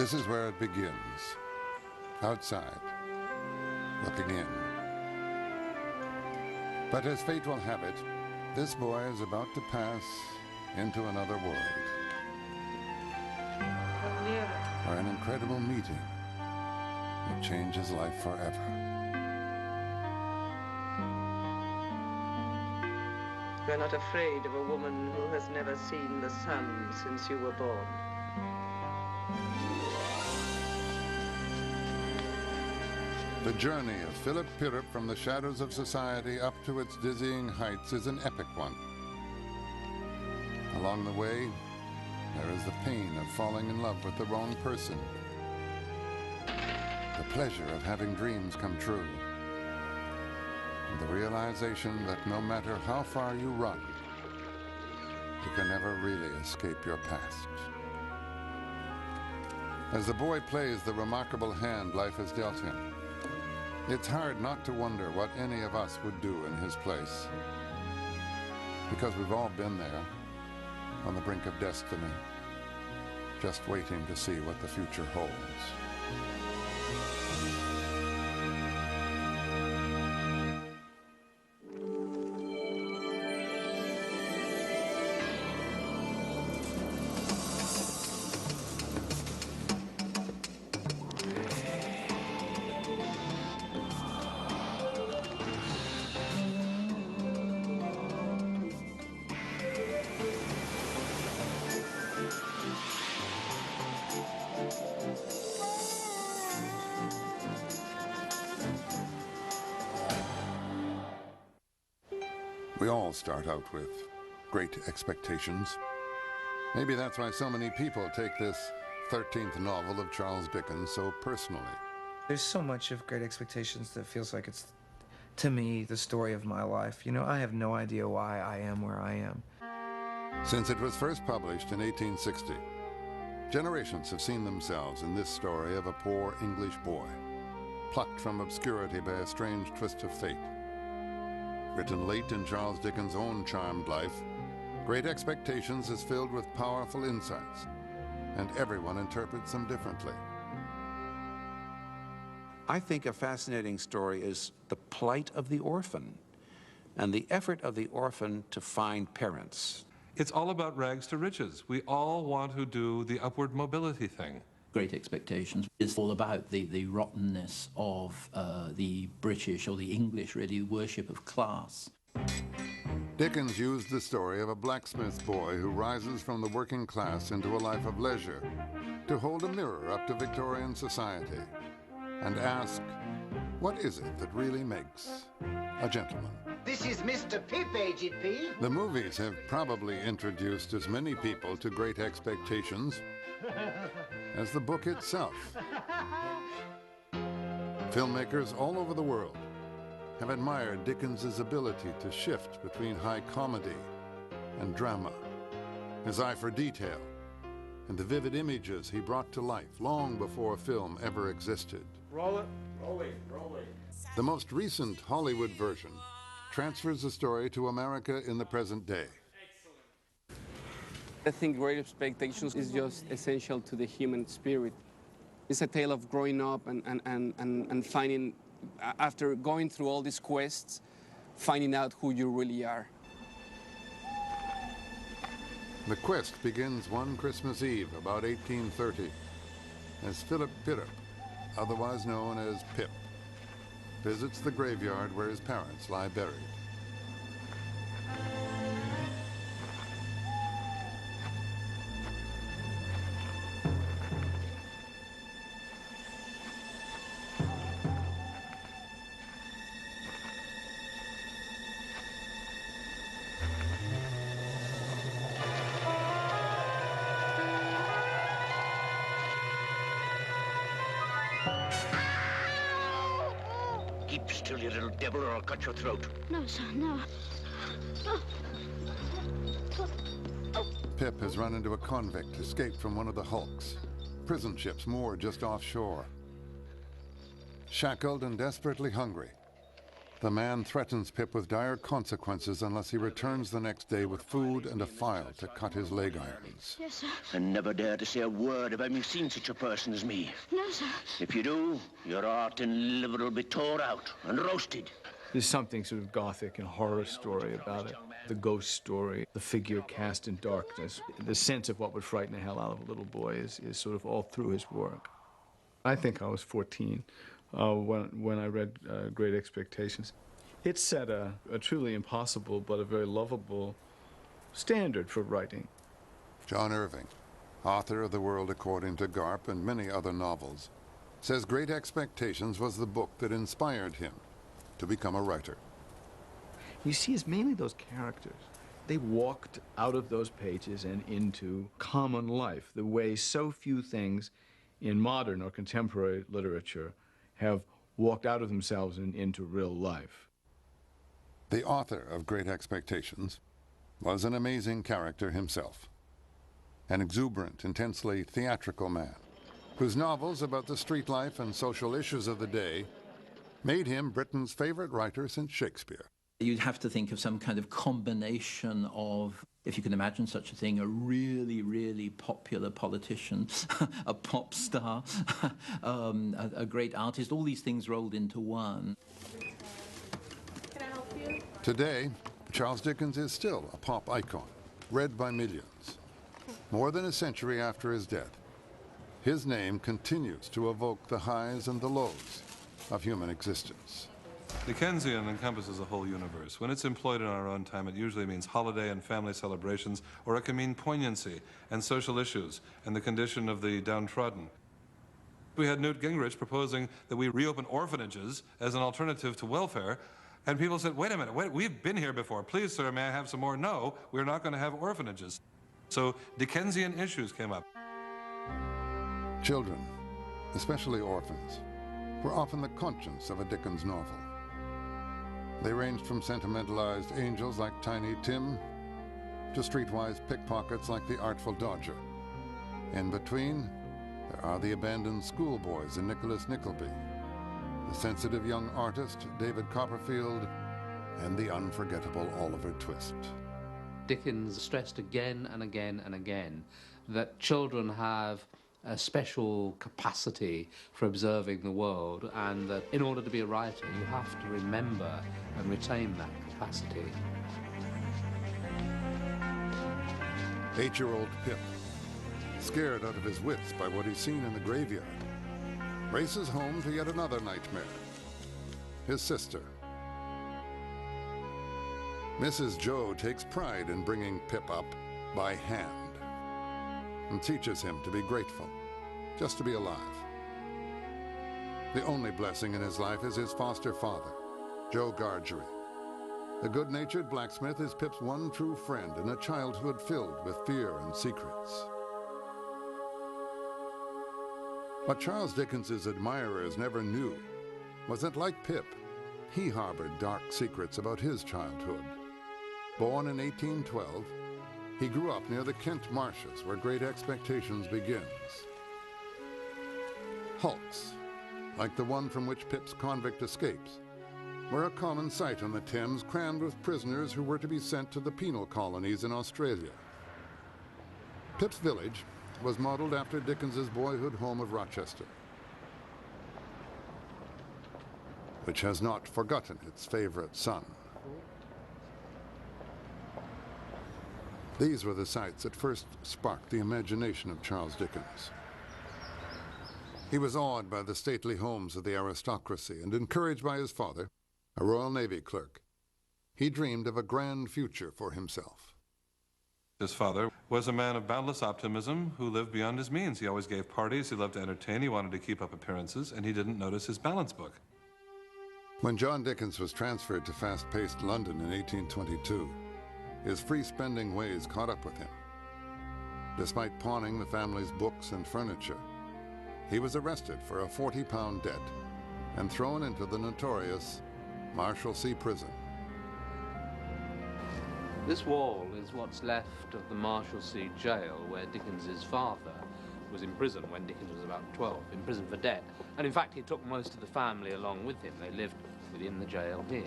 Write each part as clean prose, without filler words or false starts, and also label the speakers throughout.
Speaker 1: This is where it begins, outside, looking in. But as fate will have it, this boy is about to pass into another world, where an incredible meeting will change his life forever.
Speaker 2: You're not afraid of a woman who has never seen the sun since you were born.
Speaker 1: The journey of Philip Pirrip from the shadows of society up to its dizzying heights is an epic one. Along the way, there is the pain of falling in love with the wrong person, the pleasure of having dreams come true, and the realization that no matter how far you run, you can never really escape your past. As the boy plays the remarkable hand life has dealt him, it's hard not to wonder what any of us would do in his place. Because we've all been there, on the brink of destiny, just waiting to see what the future holds. We all start out with great expectations. Maybe that's why so many people take this 13th novel of Charles Dickens so personally.
Speaker 3: There's so much of Great Expectations that feels like it's, to me, the story of my life. You know, I have no idea why I am where I am.
Speaker 1: Since it was first published in 1860, generations have seen themselves in this story of a poor English boy, plucked from obscurity by a strange twist of fate. Written late in Charles Dickens' own charmed life, Great Expectations is filled with powerful insights, and everyone interprets them differently.
Speaker 4: I think a fascinating story is the plight of the orphan and the effort of the orphan to find parents.
Speaker 5: It's all about rags to riches. We all want to do the upward mobility thing.
Speaker 6: Great Expectations is all about the rottenness of the British, or the English, really, worship of class.
Speaker 1: Dickens used the story of a blacksmith boy who rises from the working class into a life of leisure to hold a mirror up to Victorian society and ask, what is it that really makes a gentleman?
Speaker 7: This is Mr. Pip, Aged P.
Speaker 1: The movies have probably introduced as many people to Great Expectations as the book itself. Filmmakers all over the world have admired Dickens's ability to shift between high comedy and drama, his eye for detail, and the vivid images he brought to life long before film ever existed.
Speaker 5: Roll it, rolling, rolling.
Speaker 1: The most recent Hollywood version transfers the story to America in the present day.
Speaker 8: I think Great Expectations is just essential to the human spirit. It's a tale of growing up and finding, after going through all these quests, finding out who you really are.
Speaker 1: The quest begins one Christmas Eve, about 1830, as Philip Pirrip, otherwise known as Pip, visits the graveyard where his parents lie buried.
Speaker 7: Keep still, you little devil, or I'll cut your throat.
Speaker 9: No, sir, no.
Speaker 1: Pip has run into a convict escaped from one of the hulks, prison ships moored just offshore. Shackled and desperately hungry, the man threatens Pip with dire consequences unless he returns the next day with food and a file to cut his leg irons.
Speaker 9: Yes, sir.
Speaker 7: And never dare to say a word of having seen such a person as me.
Speaker 9: No, sir.
Speaker 7: If you do, your heart and liver will be tore out and roasted.
Speaker 10: There's something sort of gothic and horror story about it. The ghost story, the figure cast in darkness, the sense of what would frighten the hell out of a little boy is sort of all through his work. I think I was 14 when I read Great Expectations. It set a truly impossible but a very lovable standard for writing.
Speaker 1: John Irving, author of The World According to Garp and many other novels, says Great Expectations was the book that inspired him to become a writer.
Speaker 10: You see, it's mainly those characters. They walked out of those pages and into common life, the way so few things in modern or contemporary literature have walked out of themselves and into real life.
Speaker 1: The author of Great Expectations was an amazing character himself, an exuberant, intensely theatrical man, whose novels about the street life and social issues of the day made him Britain's favorite writer since Shakespeare.
Speaker 6: You'd have to think of some kind of combination of, if you can imagine such a thing, a really, really popular politician, a pop star, a great artist, all these things rolled into one.
Speaker 9: Can I help you?
Speaker 1: Today, Charles Dickens is still a pop icon, read by millions. More than a century after his death, his name continues to evoke the highs and the lows of human existence.
Speaker 5: Dickensian encompasses a whole universe. When it's employed in our own time, it usually means holiday and family celebrations, or it can mean poignancy and social issues and the condition of the downtrodden. We had Newt Gingrich proposing that we reopen orphanages as an alternative to welfare, and people said, wait a minute, we've been here before. Please, sir, may I have some more? No, we're not going to have orphanages. So Dickensian issues came up.
Speaker 1: Children, especially orphans, were often the conscience of a Dickens novel. They ranged from sentimentalized angels like Tiny Tim to streetwise pickpockets like the Artful Dodger. In between, there are the abandoned schoolboys in Nicholas Nickleby, the sensitive young artist David Copperfield, and the unforgettable Oliver Twist.
Speaker 11: Dickens stressed again and again and again that children have a special capacity for observing the world, and that in order to be a writer, you have to remember and retain that capacity.
Speaker 1: 8-year-old Pip, scared out of his wits by what he's seen in the graveyard, races home to yet another nightmare. His sister. Mrs. Joe takes pride in bringing Pip up by hand and teaches him to be grateful, just to be alive. The only blessing in his life is his foster father, Joe Gargery. The good-natured blacksmith is Pip's one true friend in a childhood filled with fear and secrets. What Charles Dickens's admirers never knew was that, like Pip, he harbored dark secrets about his childhood. Born in 1812, he grew up near the Kent marshes where Great Expectations begins. Hulks, like the one from which Pip's convict escapes, were a common sight on the Thames, crammed with prisoners who were to be sent to the penal colonies in Australia. Pip's village was modeled after Dickens's boyhood home of Rochester, which has not forgotten its favorite son. These were the sights that first sparked the imagination of Charles Dickens. He was awed by the stately homes of the aristocracy, and encouraged by his father, a Royal Navy clerk, he dreamed of a grand future for himself.
Speaker 5: His father was a man of boundless optimism who lived beyond his means. He always gave parties, he loved to entertain, he wanted to keep up appearances, and he didn't notice his balance book.
Speaker 1: When John Dickens was transferred to fast-paced London in 1822, his free-spending ways caught up with him. Despite pawning the family's books and furniture, he was arrested for a £40 debt and thrown into the notorious Marshalsea prison.
Speaker 11: This wall is what's left of the Marshalsea jail, where Dickens's father was imprisoned when Dickens was about 12, in prison for debt. And in fact, he took most of the family along with him. They lived within the jail here.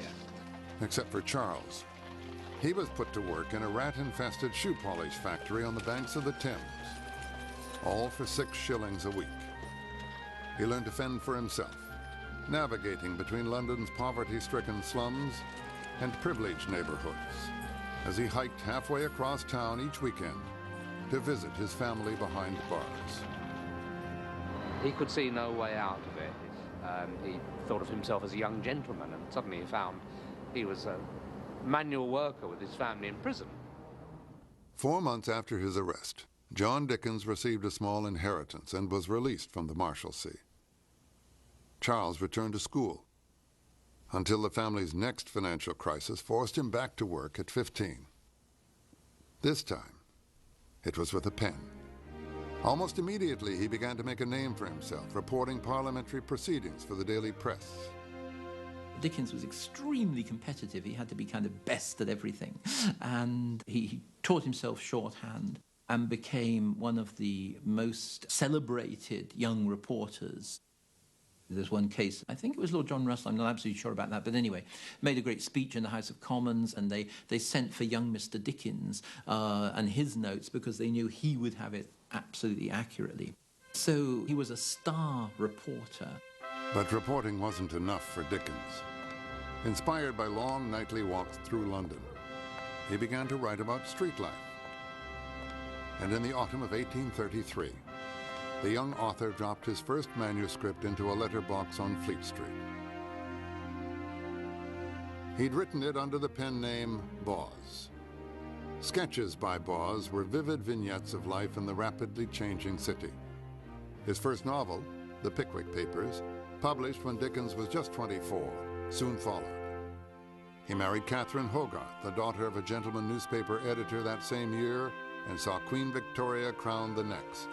Speaker 1: Except for Charles. He was put to work in a rat-infested shoe polish factory on the banks of the Thames, all for 6 shillings a week. He learned to fend for himself, navigating between London's poverty-stricken slums and privileged neighborhoods, as he hiked halfway across town each weekend to visit his family behind bars.
Speaker 11: He could see no way out of it. He thought of himself as a young gentleman, and suddenly he found he was a manual worker with his family in prison.
Speaker 1: 4 months after his arrest, John Dickens received a small inheritance and was released from the Marshalsea. Charles returned to school until the family's next financial crisis forced him back to work at 15. This time, it was with a pen. Almost immediately, he began to make a name for himself, reporting parliamentary proceedings for the daily press.
Speaker 6: Dickens was extremely competitive. He had to be kind of best at everything. And he taught himself shorthand and became one of the most celebrated young reporters. There's one case, I think it was Lord John Russell, I'm not absolutely sure about that, but anyway, made a great speech in the House of Commons, and they sent for young Mr. Dickens and his notes because they knew he would have it absolutely accurately. So he was a star reporter.
Speaker 1: But reporting wasn't enough for Dickens. Inspired by long nightly walks through London, he began to write about street life. And in the autumn of 1833, the young author dropped his first manuscript into a letterbox on Fleet Street. He'd written it under the pen name Boz. Sketches by Boz were vivid vignettes of life in the rapidly changing city. His first novel, The Pickwick Papers, published when Dickens was just 24, soon followed. He married Catherine Hogarth, the daughter of a gentleman newspaper editor that same year, and saw Queen Victoria crowned the next.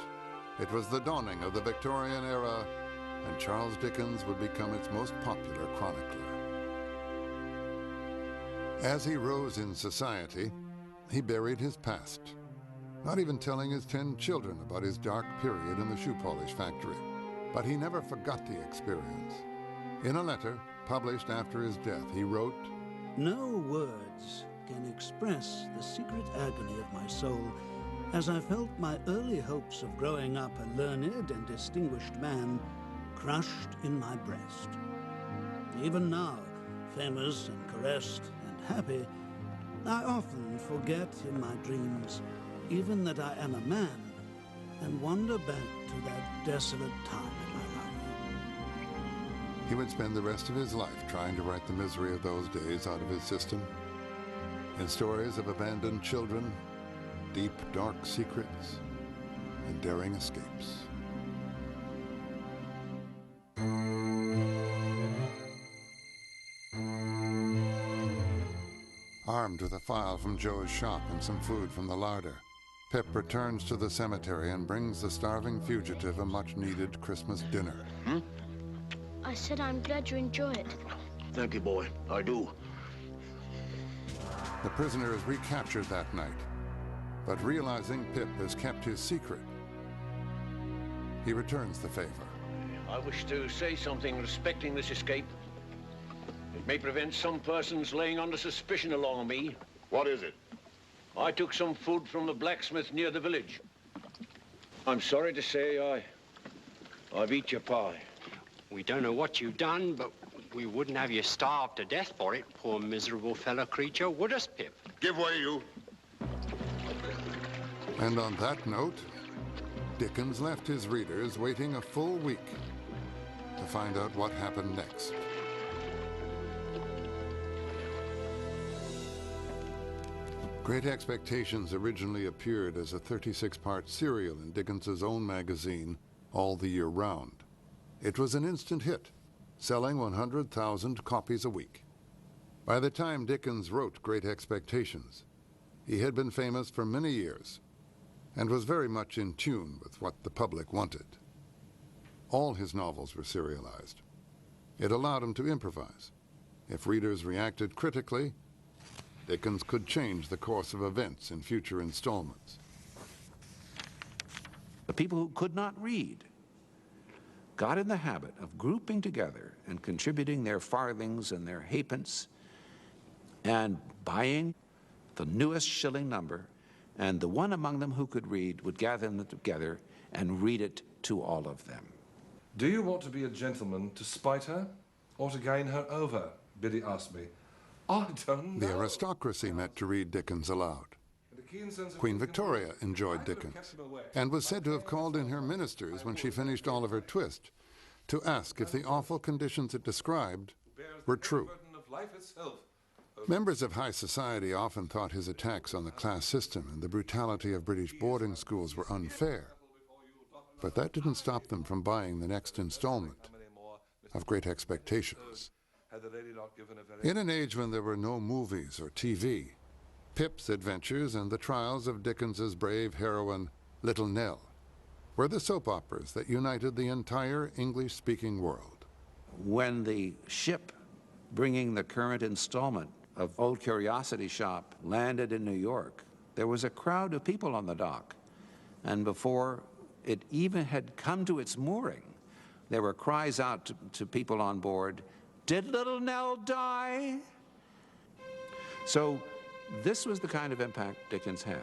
Speaker 1: It was the dawning of the Victorian era, and Charles Dickens would become its most popular chronicler. As he rose in society, he buried his past, not even telling his 10 children about his dark period in the shoe polish factory. But he never forgot the experience. In a letter published after his death, he wrote,
Speaker 12: "No words can express the secret agony of my soul as I felt my early hopes of growing up a learned and distinguished man crushed in my breast. Even now, famous and caressed and happy, I often forget in my dreams even that I am a man and wander back to that desolate time in my life."
Speaker 1: He would spend the rest of his life trying to write the misery of those days out of his system. In stories of abandoned children, deep, dark secrets, and daring escapes. Armed with a file from Joe's shop and some food from the larder, Pip returns to the cemetery and brings the starving fugitive a much-needed Christmas dinner.
Speaker 13: I said I'm glad you enjoy it.
Speaker 7: Thank you, boy. I do.
Speaker 1: The prisoner is recaptured that night, but realizing Pip has kept his secret, he returns the favor.
Speaker 7: I wish to say something respecting this escape. It may prevent some persons laying under suspicion along me.
Speaker 14: What is it?
Speaker 7: I took some food from the blacksmith near the village. I'm sorry to say I've eat your pie.
Speaker 15: We don't know what you've done, but we wouldn't have you starved to death for it, poor miserable fellow creature, would us, Pip?
Speaker 14: Give way, you.
Speaker 1: And on that note, Dickens left his readers waiting a full week to find out what happened next. Great Expectations originally appeared as a 36-part serial in Dickens's own magazine, All the Year Round. It was an instant hit, selling 100,000 copies a week. By the time Dickens wrote Great Expectations, he had been famous for many years and was very much in tune with what the public wanted. All his novels were serialized. It allowed him to improvise. If readers reacted critically, Dickens could change the course of events in future installments.
Speaker 4: The people who could not read got in the habit of grouping together and contributing their farthings and their halfpence and buying the newest shilling number, and the one among them who could read would gather them together and read it to all of them.
Speaker 5: Do you want to be a gentleman to spite her or to gain her over? Biddy asked me. I don't know.
Speaker 1: The aristocracy met to read Dickens aloud. Queen Victoria enjoyed Dickens and was said to have called in her ministers when she finished Oliver Twist to ask if the awful conditions it described were true. Members of high society often thought his attacks on the class system and the brutality of British boarding schools were unfair. But that didn't stop them from buying the next installment of Great Expectations. In an age when there were no movies or TV, Pip's adventures and the trials of Dickens's brave heroine, Little Nell, were the soap operas that united the entire English-speaking world.
Speaker 4: When the ship bringing the current installment of Old Curiosity Shop landed in New York, there was a crowd of people on the dock. And before it even had come to its mooring, there were cries out to people on board, "Did Little Nell die?" So this was the kind of impact Dickens had.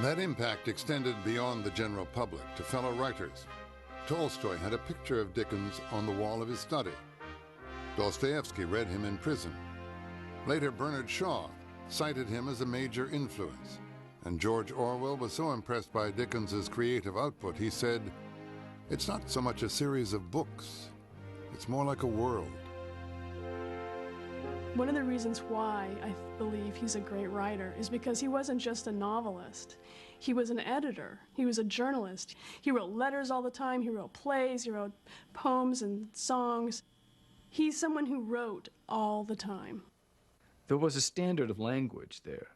Speaker 1: That impact extended beyond the general public to fellow writers. Tolstoy had a picture of Dickens on the wall of his study. Dostoevsky read him in prison. Later, Bernard Shaw cited him as a major influence. And George Orwell was so impressed by Dickens's creative output, he said, "It's not so much a series of books, it's more like a world."
Speaker 9: One of the reasons why I believe he's a great writer is because he wasn't just a novelist. He was an editor. He was a journalist. He wrote letters all the time. He wrote plays. He wrote poems and songs. He's someone who wrote all the time.
Speaker 10: There was a standard of language there.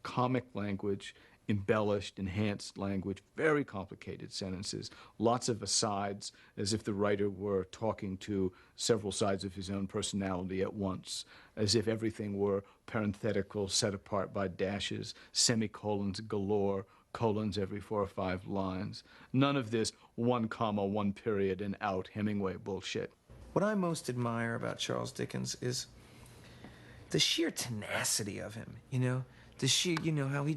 Speaker 10: Comic language, embellished, enhanced language, very complicated sentences, lots of asides, as if the writer were talking to several sides of his own personality at once, as if everything were parenthetical, set apart by dashes, semicolons galore, colons every 4 or 5 lines. None of this 1 comma, 1 period, and out Hemingway bullshit.
Speaker 3: What I most admire about Charles Dickens is the sheer tenacity of him, you know? The sheer, how he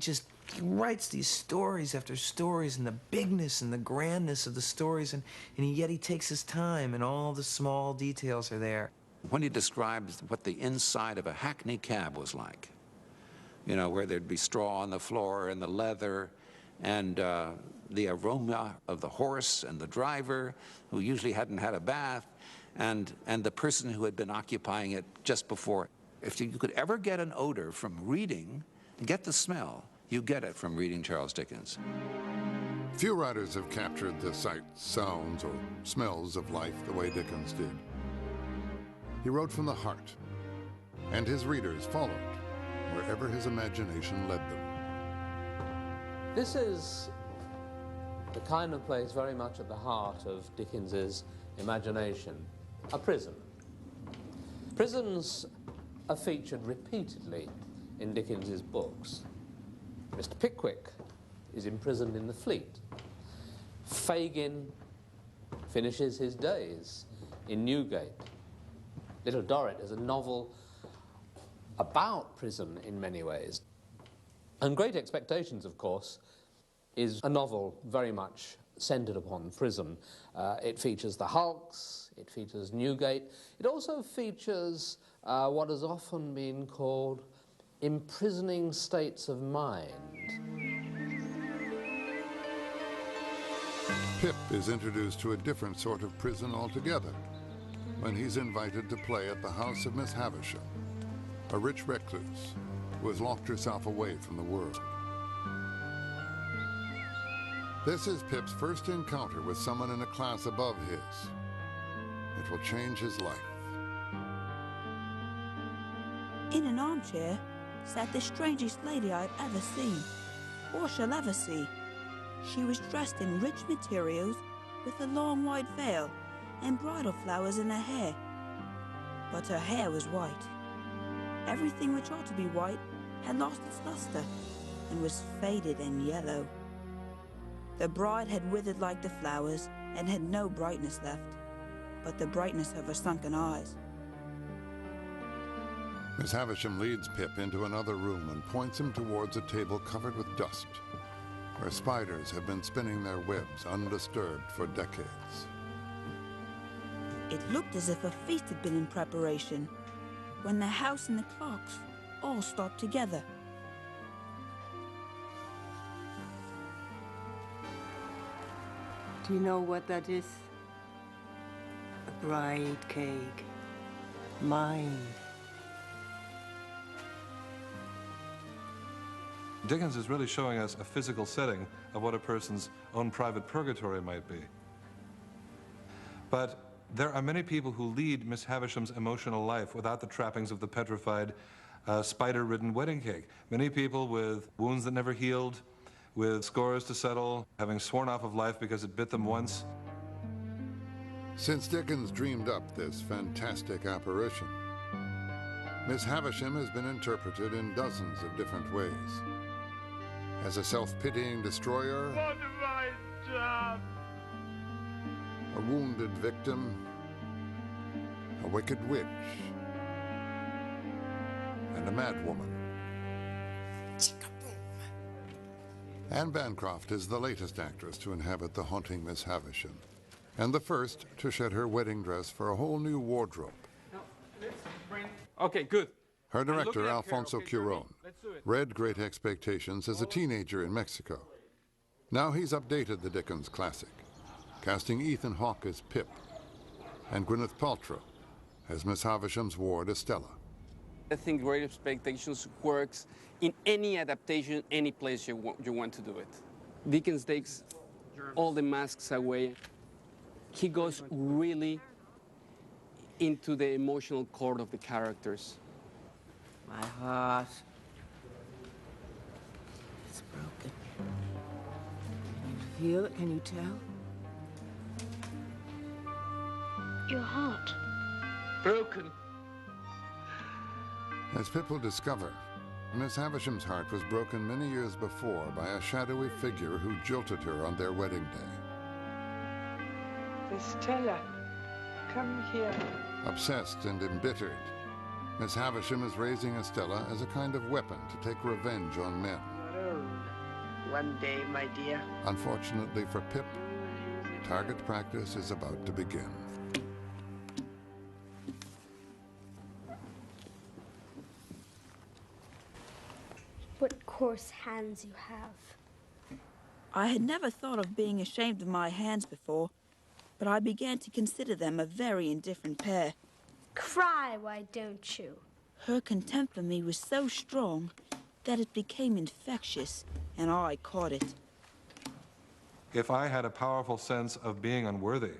Speaker 3: writes these stories after stories, and the bigness and the grandness of the stories, and yet he takes his time, and all the small details are there.
Speaker 4: When he describes what the inside of a hackney cab was like, where there'd be straw on the floor and the leather and the aroma of the horse and the driver, who usually hadn't had a bath, and the person who had been occupying it just before. If you could ever get an odor from reading, get the smell, you get it from reading Charles Dickens.
Speaker 1: Few writers have captured the sights, sounds, or smells of life the way Dickens did. He wrote from the heart, and his readers followed wherever his imagination led them.
Speaker 11: This is the kind of place very much at the heart of Dickens's imagination, a prison. Prisons are featured repeatedly in Dickens's books. Mr. Pickwick is imprisoned in the Fleet. Fagin finishes his days in Newgate. Little Dorrit is a novel about prison in many ways. And Great Expectations, of course, is a novel very much centered upon prison. It features the hulks, it features Newgate. It also features what has often been called imprisoning states of mind.
Speaker 1: Pip is introduced to a different sort of prison altogether when he's invited to play at the house of Miss Havisham, a rich recluse who has locked herself away from the world. This is Pip's first encounter with someone in a class above his. It will change his life.
Speaker 14: In an armchair sat the strangest lady I'd ever seen, or shall ever see. She was dressed in rich materials with a long white veil and bridal flowers in her hair. But her hair was white. Everything which ought to be white had lost its luster and was faded and yellow. The bride had withered like the flowers, and had no brightness left, but the brightness of her sunken eyes.
Speaker 1: Miss Havisham leads Pip into another room and points him towards a table covered with dust, where spiders have been spinning their webs undisturbed for decades.
Speaker 14: It looked as if a feast had been in preparation, when the house and the clocks all stopped together.
Speaker 16: Do you know what that is? A bride cake. Mine.
Speaker 5: Dickens is really showing us a physical setting of what a person's own private purgatory might be. But there are many people who lead Miss Havisham's emotional life without the trappings of the petrified, spider-ridden wedding cake. Many people with wounds that never healed, with scores to settle, having sworn off of life because it bit them once.
Speaker 1: Since Dickens dreamed up this fantastic apparition, Miss Havisham has been interpreted in dozens of different ways. As a self-pitying destroyer,
Speaker 17: What have I done?
Speaker 1: a wounded victim, a wicked witch, and a madwoman. Anne Bancroft is the latest actress to inhabit the haunting Miss Havisham, and the first to shed her wedding dress for a whole new wardrobe.
Speaker 8: Okay, good.
Speaker 1: Her director, Alfonso Cuarón, read Great Expectations as a teenager in Mexico. Now he's updated the Dickens classic, casting Ethan Hawke as Pip and Gwyneth Paltrow as Miss Havisham's ward Estella.
Speaker 8: I think Great Expectations works in any adaptation, any place you want to do it. Dickens takes all the masks away. He goes really into the emotional core of the characters.
Speaker 16: My heart. It's broken. Can you feel it? Can you tell?
Speaker 13: Your heart.
Speaker 2: Broken.
Speaker 1: As Pip will discover, Miss Havisham's heart was broken many years before by a shadowy figure who jilted her on their wedding day.
Speaker 2: Estella, come here.
Speaker 1: Obsessed and embittered, Miss Havisham is raising Estella as a kind of weapon to take revenge on men.
Speaker 2: Your own. One day, my dear.
Speaker 1: Unfortunately for Pip, target practice is about to begin.
Speaker 13: What coarse hands you have.
Speaker 14: I had never thought of being ashamed of my hands before, but I began to consider them a very indifferent pair.
Speaker 13: Cry, why don't you?
Speaker 14: Her contempt for me was so strong that it became infectious, and I caught it.
Speaker 5: If I had a powerful sense of being unworthy,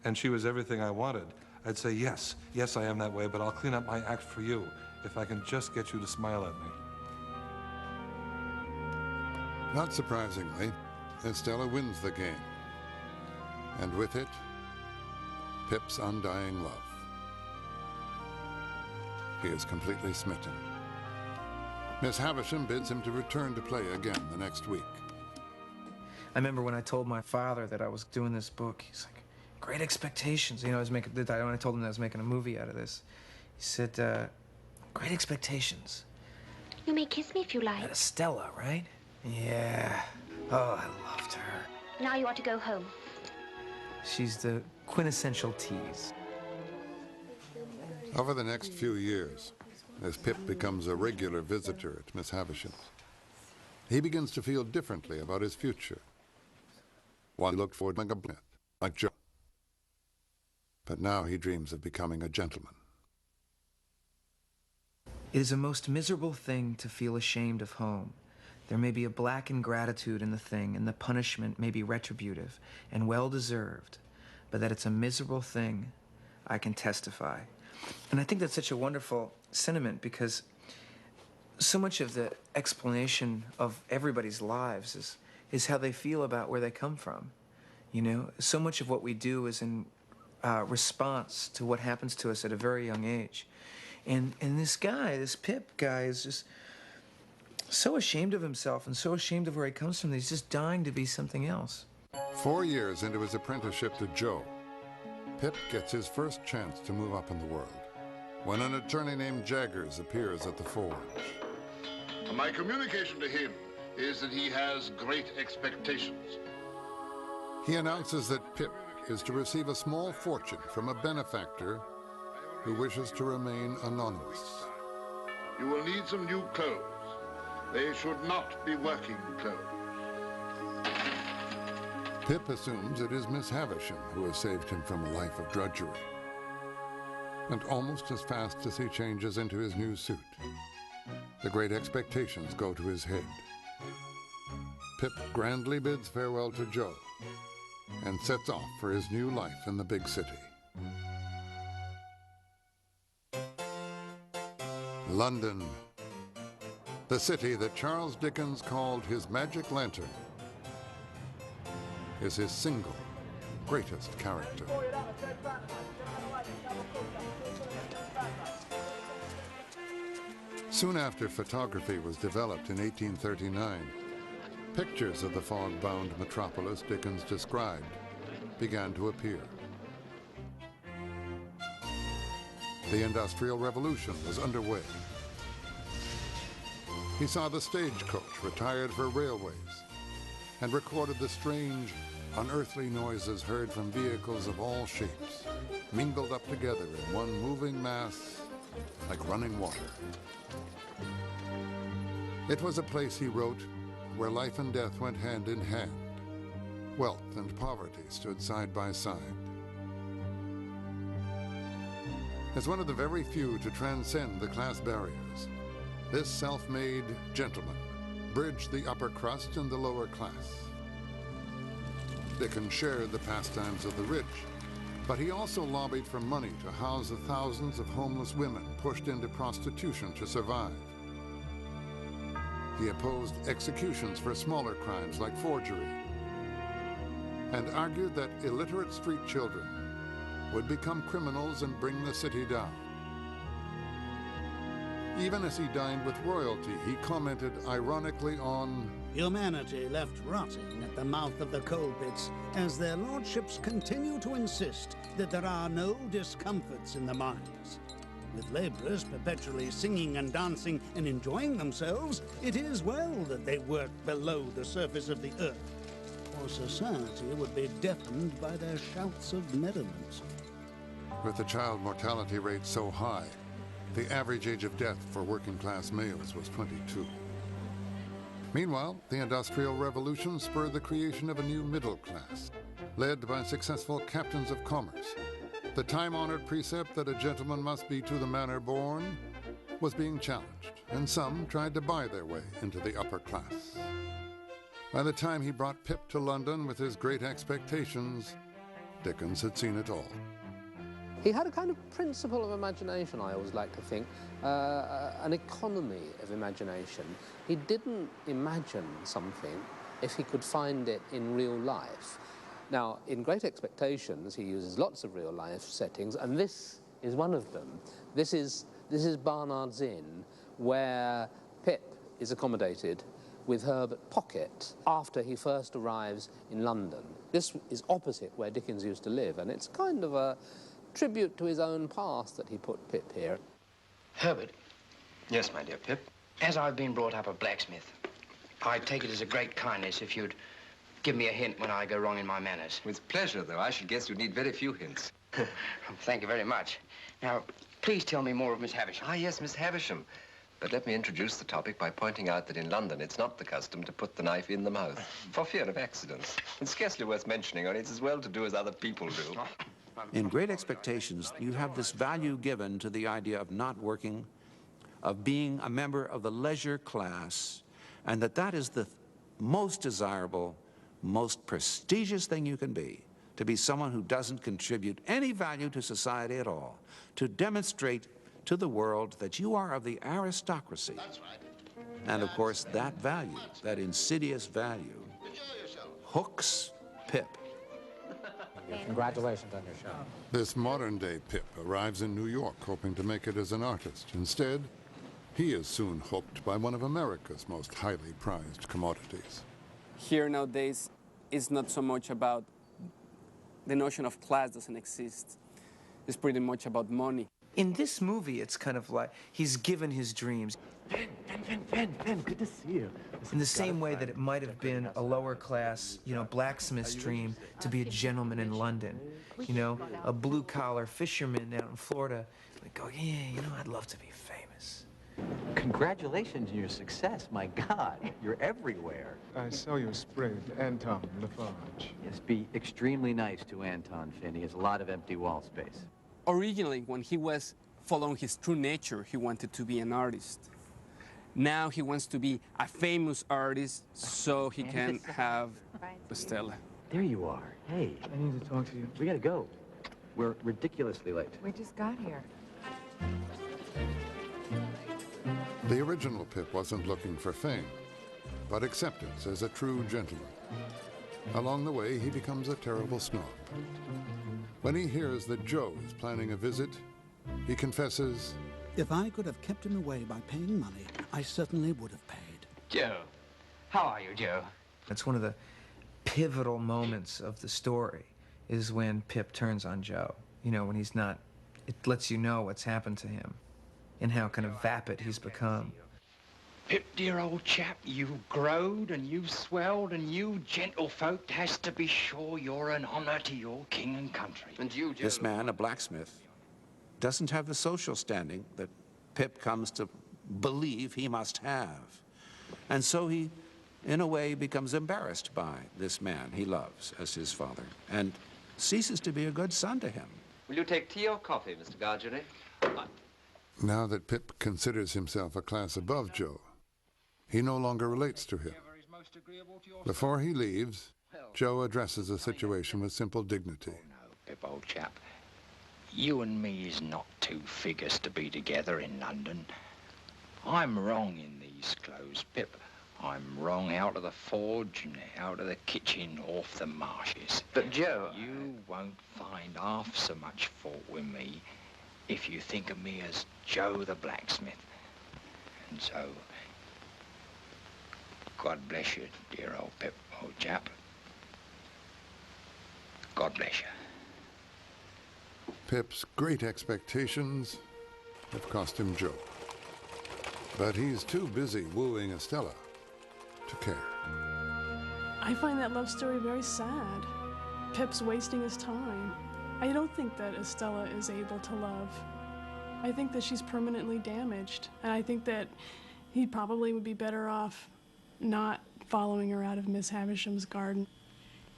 Speaker 5: and she was everything I wanted, I'd say, yes, yes, I am that way, but I'll clean up my act for you if I can just get you to smile at me.
Speaker 1: Not surprisingly, Estella wins the game. And with it, Pip's undying love. He is completely smitten. Miss Havisham bids him to return to play again the next week.
Speaker 3: I remember when I told my father that I was doing this book, he's like, Great Expectations. You know, when I told him that I was making a movie out of this, he said, Great Expectations.
Speaker 13: You may kiss me if you like.
Speaker 3: That Estella, right? Yeah. Oh, I loved her.
Speaker 13: Now you want to go home.
Speaker 3: She's the quintessential tease.
Speaker 1: Over the next few years, as Pip becomes a regular visitor at Miss Havisham's, he begins to feel differently about his future. One looked forward to being a blacksmith, like Joe. But now he dreams of becoming a gentleman.
Speaker 3: It is a most miserable thing to feel ashamed of home. There may be a black ingratitude in the thing, and the punishment may be retributive and well-deserved, but that it's a miserable thing, I can testify. And I think that's such a wonderful sentiment, because so much of the explanation of everybody's lives is how they feel about where they come from. You know, so much of what we do is in response to what happens to us at a very young age. And this guy, this Pip guy, is just so ashamed of himself and so ashamed of where he comes from that he's just dying to be something else.
Speaker 1: 4 years into his apprenticeship to Joe, Pip gets his first chance to move up in the world when an attorney named Jaggers appears at the forge.
Speaker 18: My communication to him is that he has great expectations.
Speaker 1: He announces that Pip is to receive a small fortune from a benefactor who wishes to remain anonymous.
Speaker 18: You will need some new clothes. They should not be working clothes.
Speaker 1: Pip assumes it is Miss Havisham who has saved him from a life of drudgery. And almost as fast as he changes into his new suit, the great expectations go to his head. Pip grandly bids farewell to Joe and sets off for his new life in the big city. London, the city that Charles Dickens called his magic lantern, is his single greatest character. Soon after photography was developed in 1839, pictures of the fog-bound metropolis Dickens described began to appear. The Industrial Revolution was underway. He saw the stagecoach retired for railways and recorded the strange, unearthly noises heard from vehicles of all shapes, mingled up together in one moving mass like running water. It was a place, he wrote, where life and death went hand in hand. Wealth and poverty stood side by side. As one of the very few to transcend the class barriers, this self-made gentleman bridged the upper crust and the lower class. Dickens shared the pastimes of the rich, but he also lobbied for money to house the thousands of homeless women pushed into prostitution to survive. He opposed executions for smaller crimes like forgery, and argued that illiterate street children would become criminals and bring the city down. Even as he dined with royalty, he commented ironically on
Speaker 12: humanity left rotting at the mouth of the coal pits as their lordships continue to insist that there are no discomforts in the mines. With laborers perpetually singing and dancing and enjoying themselves, it is well that they work below the surface of the earth, or society would be deafened by their shouts of merriment.
Speaker 1: With the child mortality rate so high, the average age of death for working-class males was 22. Meanwhile, the Industrial Revolution spurred the creation of a new middle class, led by successful captains of commerce. The time-honored precept that a gentleman must be to the manner born was being challenged, and some tried to buy their way into the upper class. By the time he brought Pip to London with his great expectations, Dickens had seen it all.
Speaker 11: He had a kind of principle of imagination, I always like to think, an economy of imagination. He didn't imagine something if he could find it in real life. Now, in Great Expectations, he uses lots of real-life settings, and this is one of them. This is Barnard's Inn, where Pip is accommodated with Herbert Pocket after he first arrives in London. This is opposite where Dickens used to live, and it's kind of a tribute to his own past that he put Pip here.
Speaker 19: Herbert. Yes, my dear Pip. As I've been brought up a blacksmith, I'd take it as a great kindness if you'd give me a hint when I go wrong in my manners.
Speaker 20: With pleasure, though. I should guess you'd need very few hints.
Speaker 19: Thank you very much. Now, please tell me more of Miss Havisham.
Speaker 20: Ah, yes, Miss Havisham. But let me introduce the topic by pointing out that in London it's not the custom to put the knife in the mouth, for fear of accidents. It's scarcely worth mentioning, only it's as well to do as other people do.
Speaker 4: In Great Expectations, you have this value given to the idea of not working, of being a member of the leisure class, and that is the most desirable, most prestigious thing you can be, to be someone who doesn't contribute any value to society at all, to demonstrate to the world that you are of the aristocracy. That's right. And of course, that value, that insidious value, hooks Pip.
Speaker 21: Congratulations on your show.
Speaker 1: This modern-day Pip arrives in New York hoping to make it as an artist. Instead, he is soon hooked by one of America's most highly prized commodities.
Speaker 8: Here nowadays, it's not so much about the notion of class doesn't exist. It's pretty much about money.
Speaker 3: In this movie, it's kind of like he's given his dreams.
Speaker 21: Ben, good to see you.
Speaker 3: In the same way that it might have been a lower class, blacksmith's dream to be a gentleman in London. A blue-collar fisherman out in Florida. Like, go, yeah, I'd love to be famous.
Speaker 21: Congratulations on your success. My God, you're everywhere.
Speaker 10: I saw your spread, Anton Lafarge.
Speaker 21: Yes, be extremely nice to Anton, Finn. He has a lot of empty wall space.
Speaker 8: Originally, when he was following his true nature, he wanted to be an artist. Now he wants to be a famous artist so he can have Stella.
Speaker 21: There you are. Hey.
Speaker 10: I need to talk to you.
Speaker 21: We gotta go. We're ridiculously late.
Speaker 22: We just got here.
Speaker 1: The original Pip wasn't looking for fame, but acceptance as a true gentleman. Along the way, he becomes a terrible snob. When he hears that Joe is planning a visit, he confesses,
Speaker 12: If I could have kept him away by paying money, I certainly would have paid.
Speaker 19: Joe. How are you, Joe?
Speaker 3: That's one of the pivotal moments of the story, is when Pip turns on Joe. When he's not, it lets you know what's happened to him and how kind of vapid he's become.
Speaker 19: Pip, dear old chap, you've growed and you've swelled, and you gentlefolk has to be sure you're an honor to your king and country. And you, Joe.
Speaker 4: This man, a blacksmith, doesn't have the social standing that Pip comes to believe he must have. And so he, in a way, becomes embarrassed by this man he loves as his father and ceases to be a good son to him.
Speaker 20: Will you take tea or coffee, Mr. Gargery?
Speaker 1: Now that Pip considers himself a class above Joe, he no longer relates to him. Before he leaves, Joe addresses the situation with simple dignity.
Speaker 19: Pip, old chap, you and me is not two figures to be together in London. I'm wrong in these clothes, Pip. I'm wrong out of the forge and out of the kitchen off the marshes.
Speaker 20: But, Joe...
Speaker 19: You won't find half so much fault with me if you think of me as Joe the blacksmith. And so, God bless you, dear old Pip, old chap. God bless you.
Speaker 1: Pip's great expectations have cost him Joe. But he's too busy wooing Estella to care.
Speaker 9: I find that love story very sad. Pip's wasting his time. I don't think that Estella is able to love. I think that she's permanently damaged, and I think that he probably would be better off not following her out of Miss Havisham's garden.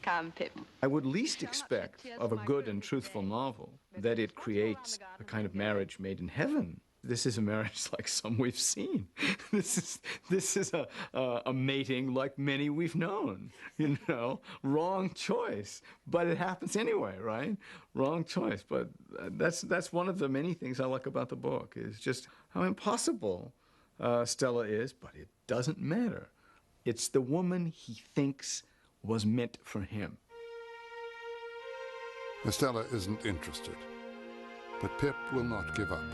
Speaker 22: Come, Pip.
Speaker 10: I would least expect of a good and truthful novel that it creates a kind of marriage made in heaven. This is a marriage like some we've seen. This is a mating like many we've known. Wrong choice, but it happens anyway, right? Wrong choice, but that's one of the many things I like about the book, is just how impossible Stella is, but it doesn't matter. It's the woman he thinks was meant for him.
Speaker 1: Estella isn't interested, but Pip will not give up.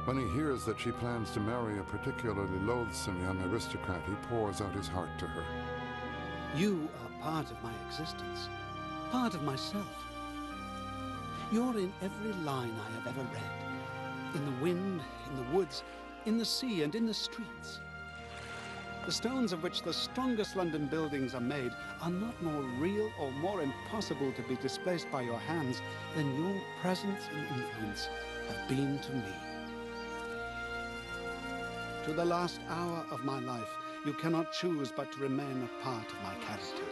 Speaker 1: When he hears that she plans to marry a particularly loathsome young aristocrat, he pours out his heart to her.
Speaker 12: You are part of my existence, part of myself. You're in every line I have ever read. In the wind, in the woods, in the sea, and in the streets. The stones of which the strongest London buildings are made are not more real or more impossible to be displaced by your hands than your presence and influence have been to me. To the last hour of my life, you cannot choose but to remain a part of my character.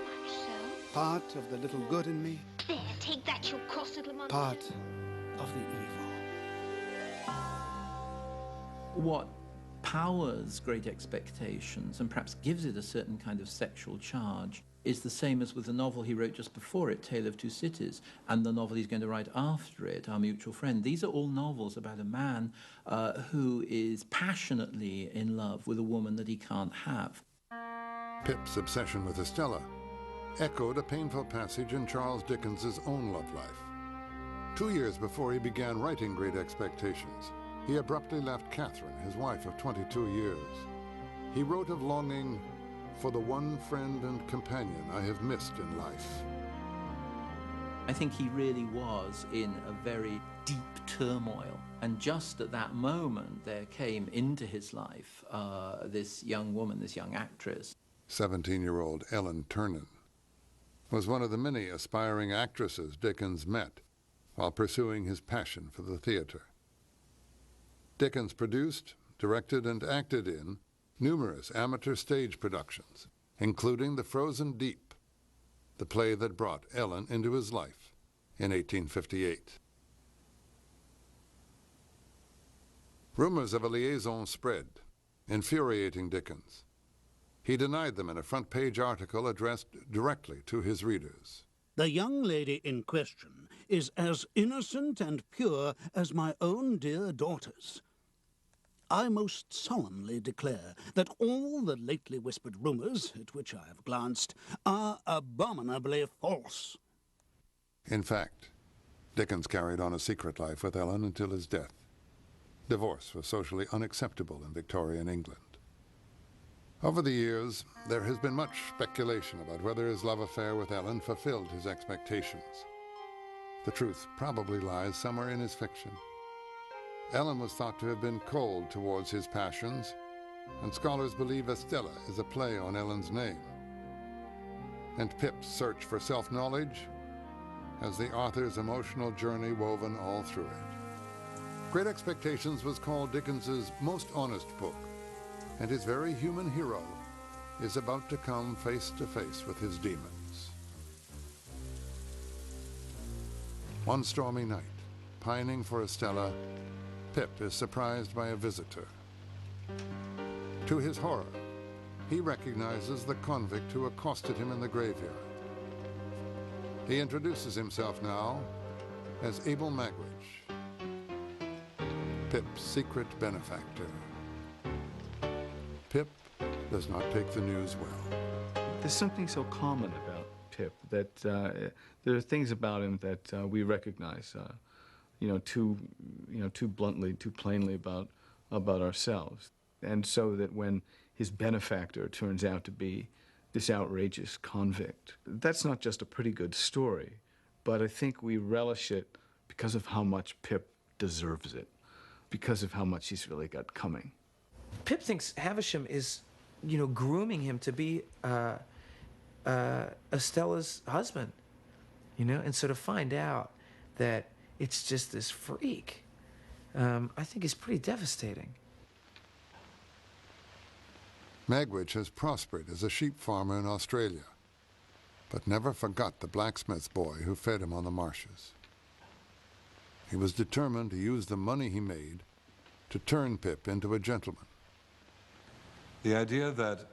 Speaker 12: Part of the little good in me.
Speaker 13: There, take that, you cross little monster.
Speaker 12: Part of the evil.
Speaker 6: What powers Great Expectations and perhaps gives it a certain kind of sexual charge is the same as with the novel he wrote just before it, Tale of Two Cities, and the novel he's going to write after it, Our Mutual Friend. These are all novels about a man who is passionately in love with a woman that he can't have.
Speaker 1: Pip's obsession with Estella echoed a painful passage in Charles Dickens's own love life. 2 years before he began writing Great Expectations, he abruptly left Catherine, his wife of 22 years. He wrote of longing for the one friend and companion I have missed in life.
Speaker 6: I think he really was in a very deep turmoil. And just at that moment, there came into his life this young woman, this young actress.
Speaker 1: 17-year-old Ellen Ternan was one of the many aspiring actresses Dickens met while pursuing his passion for the theater. Dickens produced, directed, and acted in numerous amateur stage productions, including The Frozen Deep, the play that brought Ellen into his life in 1858. Rumors of a liaison spread, infuriating Dickens. He denied them in a front-page article addressed directly to his readers.
Speaker 12: The young lady in question is as innocent and pure as my own dear daughters. I most solemnly declare that all the lately whispered rumors, at which I have glanced, are abominably false.
Speaker 1: In fact, Dickens carried on a secret life with Ellen until his death. Divorce was socially unacceptable in Victorian England. Over the years, there has been much speculation about whether his love affair with Ellen fulfilled his expectations. The truth probably lies somewhere in his fiction. Ellen was thought to have been cold towards his passions, and scholars believe Estella is a play on Ellen's name. And Pip's search for self-knowledge has the author's emotional journey woven all through it. Great Expectations was called Dickens's most honest book, and his very human hero is about to come face to face with his demons. One stormy night, pining for Estella, Pip is surprised by a visitor. To his horror, he recognizes the convict who accosted him in the graveyard. He introduces himself now as Abel Magwitch, Pip's secret benefactor. Pip does not take the news well.
Speaker 10: There's something so common about Pip that there are things about him that we recognize, too bluntly, too plainly about ourselves. And so that when his benefactor turns out to be this outrageous convict, that's not just a pretty good story, but I think we relish it because of how much Pip deserves it, because of how much he's really got coming.
Speaker 3: Pip thinks Havisham is, grooming him to be Estella's husband, and so to find out that it's just this freak, I think is pretty devastating.
Speaker 1: Magwitch has prospered as a sheep farmer in Australia, but never forgot the blacksmith boy who fed him on the marshes. He was determined to use the money he made to turn Pip into a gentleman.
Speaker 5: The idea that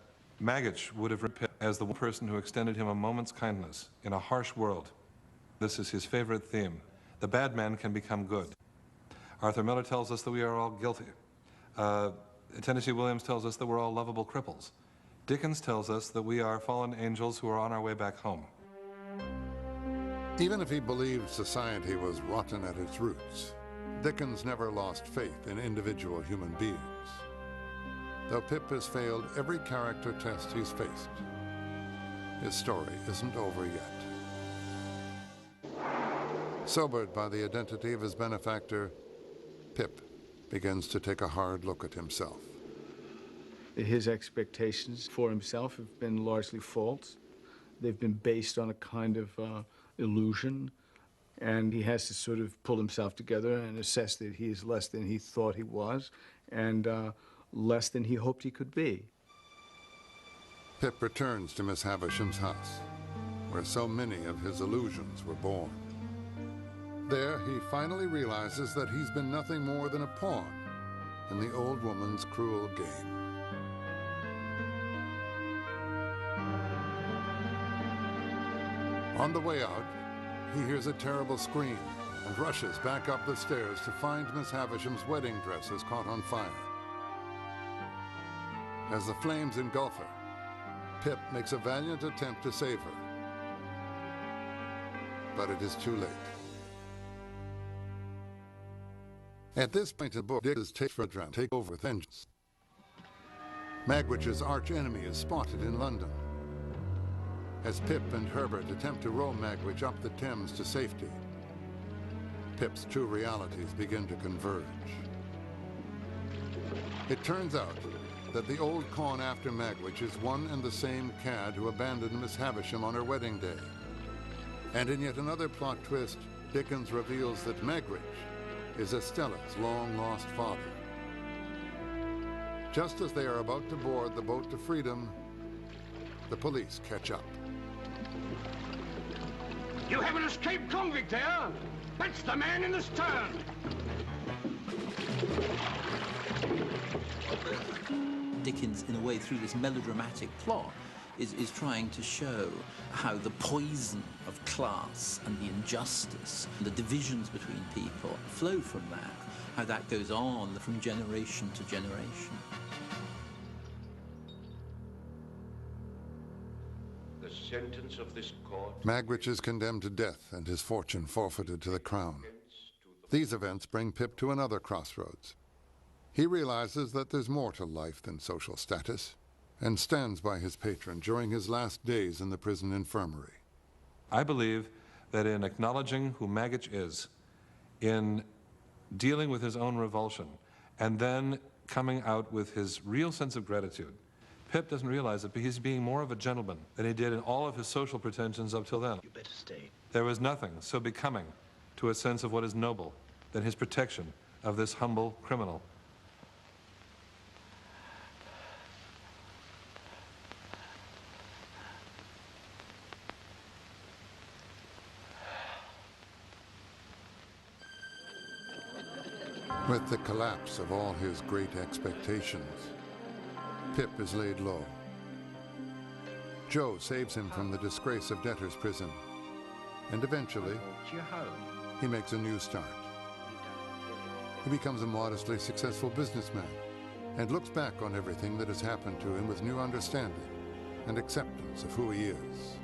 Speaker 5: Magwitch would have read Pip as the one person who extended him a moment's kindness in a harsh world. This is his favorite theme. The bad man can become good. Arthur Miller tells us that we are all guilty. Tennessee Williams tells us that we're all lovable cripples. Dickens tells us that we are fallen angels who are on our way back home.
Speaker 1: Even if he believed society was rotten at its roots, Dickens never lost faith in individual human beings. Though Pip has failed every character test he's faced, his story isn't over yet. Sobered by the identity of his benefactor, Pip begins to take a hard look at himself.
Speaker 10: His expectations for himself have been largely false. They've been based on a kind of illusion, and he has to sort of pull himself together and assess that he is less than he thought he was, and less than he hoped he could be.
Speaker 1: Pip returns to Miss Havisham's house, where so many of his illusions were born. There, he finally realizes that he's been nothing more than a pawn in the old woman's cruel game. On the way out, he hears a terrible scream and rushes back up the stairs to find Miss Havisham's wedding dress is caught on fire. As the flames engulf her, Pip makes a valiant attempt to save her. But it is too late. At this point in the book, Dickens takes for a take over with vengeance. Magwitch's arch-enemy is spotted in London. As Pip and Herbert attempt to row Magwitch up the Thames to safety, Pip's true realities begin to converge. It turns out that the old con after Magwitch is one and the same cad who abandoned Miss Havisham on her wedding day. And in yet another plot twist, Dickens reveals that Magwitch is Estella's long-lost father. Just as they are about to board the boat to freedom, the police catch up.
Speaker 7: You have an escaped convict there. That's the man in the stern.
Speaker 6: Dickens, in a way, through this melodramatic plot, is trying to show how the poison of class and the injustice, the divisions between people flow from that, how that goes on from generation to generation.
Speaker 15: The sentence of this court...
Speaker 1: Magwitch is condemned to death and his fortune forfeited to the crown. These events bring Pip to another crossroads. He realizes that there's more to life than social status, and stands by his patron during his last days in the prison infirmary.
Speaker 5: I believe that in acknowledging who Magwitch is, in dealing with his own revulsion, and then coming out with his real sense of gratitude, Pip doesn't realize that he's being more of a gentleman than he did in all of his social pretensions up till then.
Speaker 15: You better stay.
Speaker 5: There was nothing so becoming to a sense of what is noble than his protection of this humble criminal.
Speaker 1: With the collapse of all his great expectations, Pip is laid low. Joe saves him from the disgrace of debtor's prison, and eventually, he makes a new start. He becomes a modestly successful businessman and looks back on everything that has happened to him with new understanding and acceptance of who he is.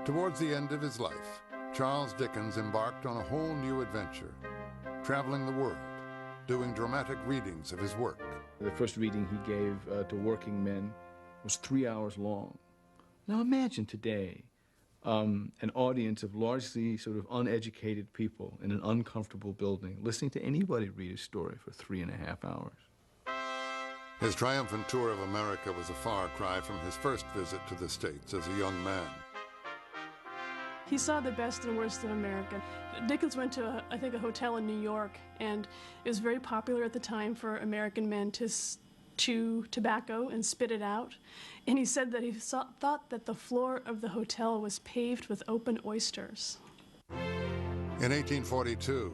Speaker 1: Towards the end of his life, Charles Dickens embarked on a whole new adventure, traveling the world, doing dramatic readings of his work.
Speaker 10: The first reading he gave to working men was 3 hours long. Now imagine today an audience of largely sort of uneducated people in an uncomfortable building listening to anybody read a story for 3.5 hours.
Speaker 1: His triumphant tour of America was a far cry from his first visit to the States as a young man.
Speaker 9: He saw the best and worst of America. Dickens went to, I think, a hotel in New York, and it was very popular at the time for American men to chew tobacco and spit it out. And he said that he thought that the floor of the hotel was paved with open oysters.
Speaker 1: In 1842,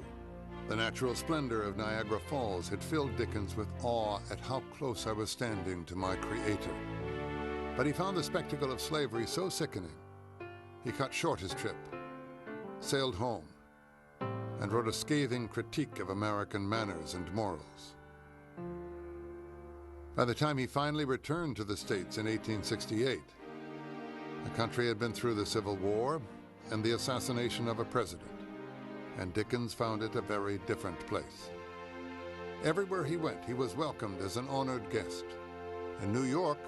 Speaker 1: the natural splendor of Niagara Falls had filled Dickens with awe at how close I was standing to my creator. But he found the spectacle of slavery so sickening, he cut short his trip, sailed home, and wrote a scathing critique of American manners and morals. By the time he finally returned to the States in 1868, the country had been through the Civil War and the assassination of a president, and Dickens found it a very different place. Everywhere he went, he was welcomed as an honored guest. In New York,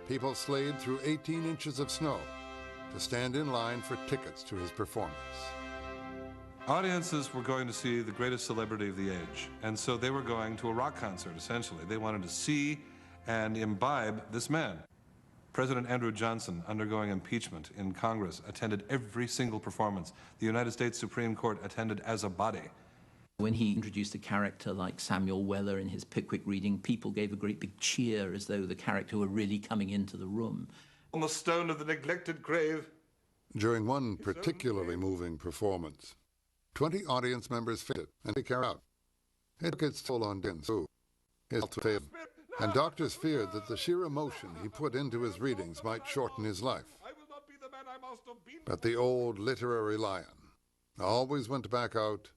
Speaker 1: people slayed through 18 inches of snow to stand in line for tickets to his performance.
Speaker 5: Audiences were going to see the greatest celebrity of the age, and so they were going to a rock concert, essentially. They wanted to see and imbibe this man. President Andrew Johnson, undergoing impeachment in Congress, attended every single performance. The United States Supreme Court attended as a body.
Speaker 6: When he introduced a character like Samuel Weller in his Pickwick reading, people gave a great big cheer as though the character were really coming into the room.
Speaker 5: On the stone of the neglected grave.
Speaker 1: During one particularly moving performance, 20 audience members fainted and they carried out. It took its toll on Dickens, too. His health failed, and doctors feared that the sheer emotion he put into his readings might shorten his life. But the old literary lion always went back out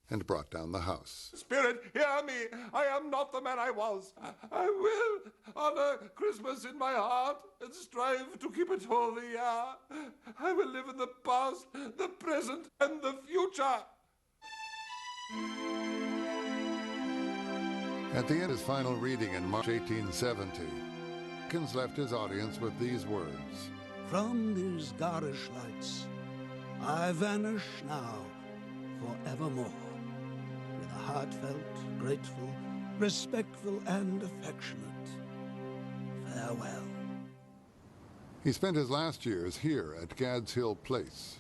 Speaker 1: and brought down the house.
Speaker 5: Spirit, hear me. I am not the man I was. I will honor Christmas in my heart and strive to keep it holy. I will live in the past, the present, and the future.
Speaker 1: At the end of his final reading in March 1870, Dickens left his audience with these words.
Speaker 12: From these garish lights, I vanish now forevermore, with a heartfelt, grateful, respectful, and affectionate farewell.
Speaker 1: He spent his last years here at Gad's Hill Place,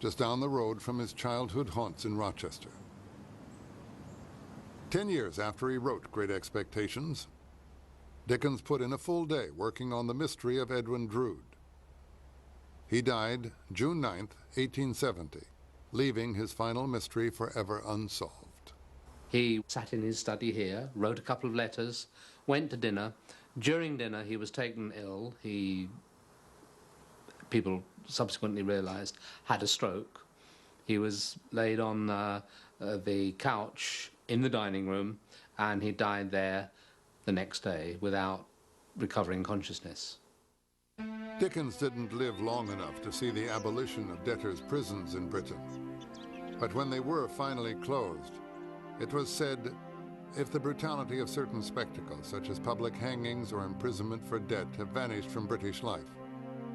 Speaker 1: just down the road from his childhood haunts in Rochester. 10 years after he wrote Great Expectations, Dickens put in a full day working on The Mystery of Edwin Drood. He died June 9th, 1870, leaving his final mystery forever unsolved.
Speaker 11: He sat in his study here, wrote a couple of letters, went to dinner. During dinner, he was taken ill. People subsequently realized, had a stroke. He was laid on the couch in the dining room, and he died there the next day without recovering consciousness.
Speaker 1: Dickens didn't live long enough to see the abolition of debtors' prisons in Britain. But when they were finally closed, it was said, if the brutality of certain spectacles, such as public hangings or imprisonment for debt, have vanished from British life,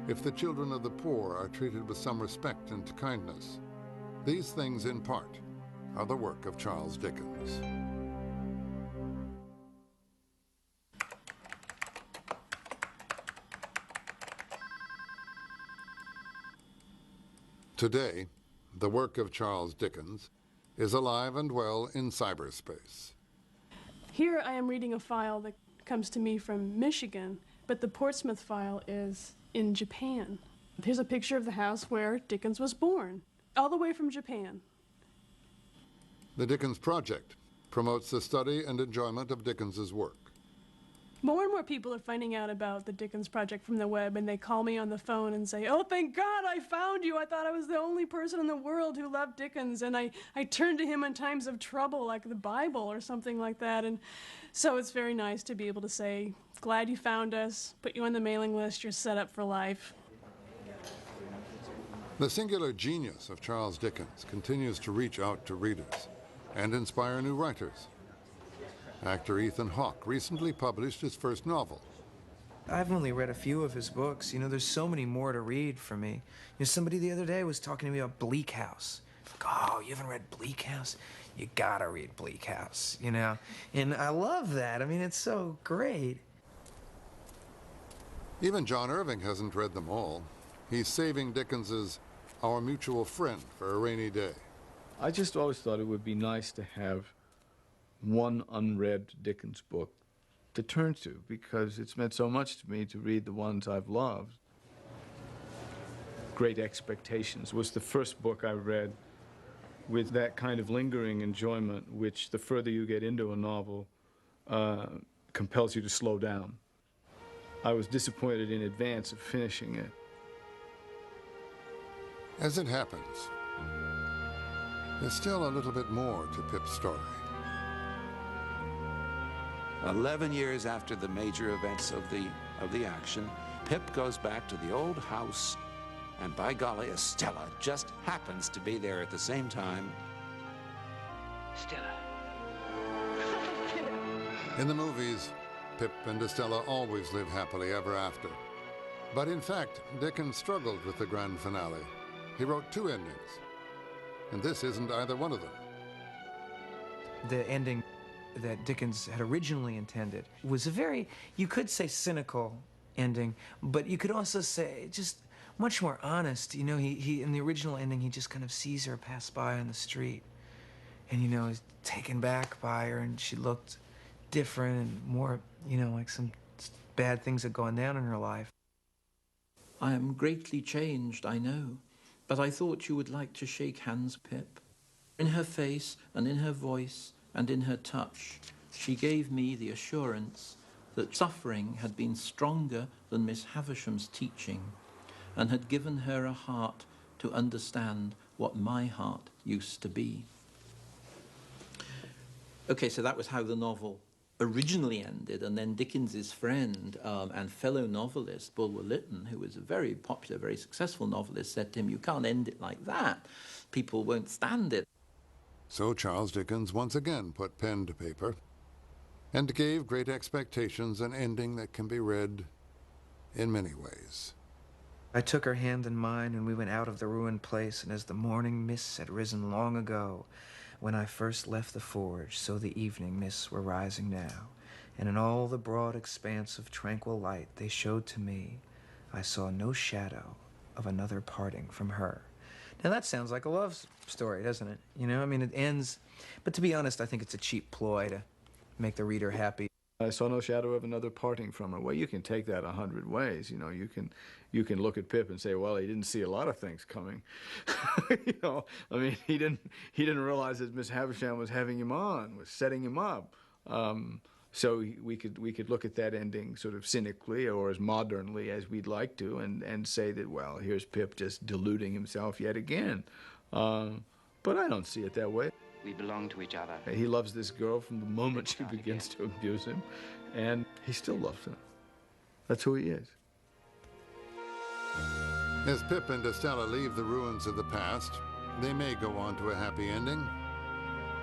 Speaker 1: if the children of the poor are treated with some respect and kindness, these things in part are the work of Charles Dickens. Today, the work of Charles Dickens is alive and well in cyberspace.
Speaker 9: Here I am reading a file that comes to me from Michigan, but the Portsmouth file is in Japan. Here's a picture of the house where Dickens was born, all the way from Japan.
Speaker 1: The Dickens Project promotes the study and enjoyment of Dickens's work.
Speaker 9: More and more people are finding out about the Dickens Project from the web, and they call me on the phone and say, "Oh, thank God I found you. I thought I was the only person in the world who loved Dickens, and I turned to him in times of trouble, like the Bible or something like that." And so it's very nice to be able to say, "Glad you found us, put you on the mailing list, you're set up for life."
Speaker 1: The singular genius of Charles Dickens continues to reach out to readers and inspire new writers. Actor Ethan Hawke recently published his first novel.
Speaker 3: I've only read a few of his books. You know, there's so many more to read for me. You know, somebody the other day was talking to me about Bleak House. Like, oh, you haven't read Bleak House? You gotta read Bleak House, you know? And I love that. I mean, it's so great.
Speaker 1: Even John Irving hasn't read them all. He's saving Dickens's Our Mutual Friend for a rainy day.
Speaker 10: I just always thought it would be nice to have one unread Dickens book to turn to, because it's meant so much to me to read the ones I've loved. Great Expectations was the first book I read with that kind of lingering enjoyment which, the further you get into a novel, compels you to slow down. I was disappointed in advance of finishing it.
Speaker 1: As it happens, there's still a little bit more to Pip's story.
Speaker 4: 11 years after the major events of the action, Pip goes back to the old house, and by golly, Estella just happens to be there at the same time.
Speaker 19: Stella.
Speaker 1: In the movies, Pip and Estella always live happily ever after. But in fact, Dickens struggled with the grand finale. He wrote two endings, and this isn't either one of them.
Speaker 3: The ending that Dickens had originally intended was a very, you could say, cynical ending, but you could also say just much more honest. You know, he in the original ending, he just kind of sees her pass by on the street, and, you know, is taken back by her, and she looked different and more, you know, like some bad things had gone down in her life.
Speaker 6: I am greatly changed, I know, but I thought you would like to shake hands, Pip. In her face and in her voice and in her touch, she gave me the assurance that suffering had been stronger than Miss Havisham's teaching and had given her a heart to understand what my heart used to be. Okay, so that was how the novel originally ended, and then Dickens's friend and fellow novelist, Bulwer Lytton, who was a very popular, very successful novelist, said to him, "You can't end it like that. People won't stand it."
Speaker 1: So Charles Dickens once again put pen to paper and gave Great Expectations an ending that can be read in many ways.
Speaker 3: I took her hand in mine, and we went out of the ruined place, and as the morning mists had risen long ago, when I first left the forge, so the evening mists were rising now, and in all the broad expanse of tranquil light they showed to me, I saw no shadow of another parting from her. Now that sounds like a love story, doesn't it? You know, I mean, it ends, but to be honest, I think it's a cheap ploy to make the reader happy.
Speaker 10: I saw no shadow of another parting from her. Well, you can take that 100 ways. You know, you can look at Pip and say, well, he didn't see a lot of things coming. You know, I mean, he didn't realize that Miss Havisham was having him on, was setting him up. So we could look at that ending sort of cynically or as modernly as we'd like to, and say that, well, here's Pip just deluding himself yet again. But I don't see it that way.
Speaker 16: We belong to each other.
Speaker 10: He loves this girl from the moment she begins to abuse him, and he still loves her. That's who he is.
Speaker 1: As Pip and Estella leave the ruins of the past, they may go on to a happy ending,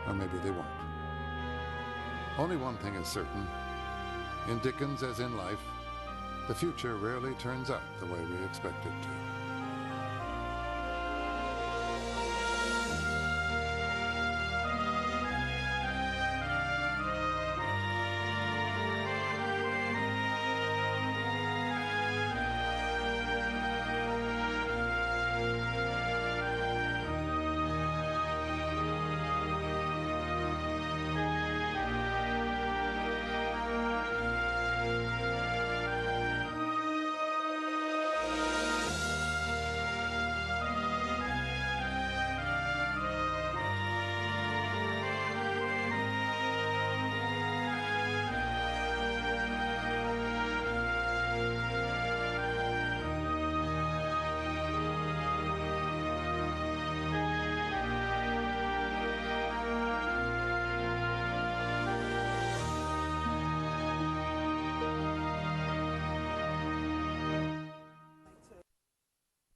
Speaker 1: or maybe they won't. Only one thing is certain. In Dickens, as in life, the future rarely turns out the way we expect it to.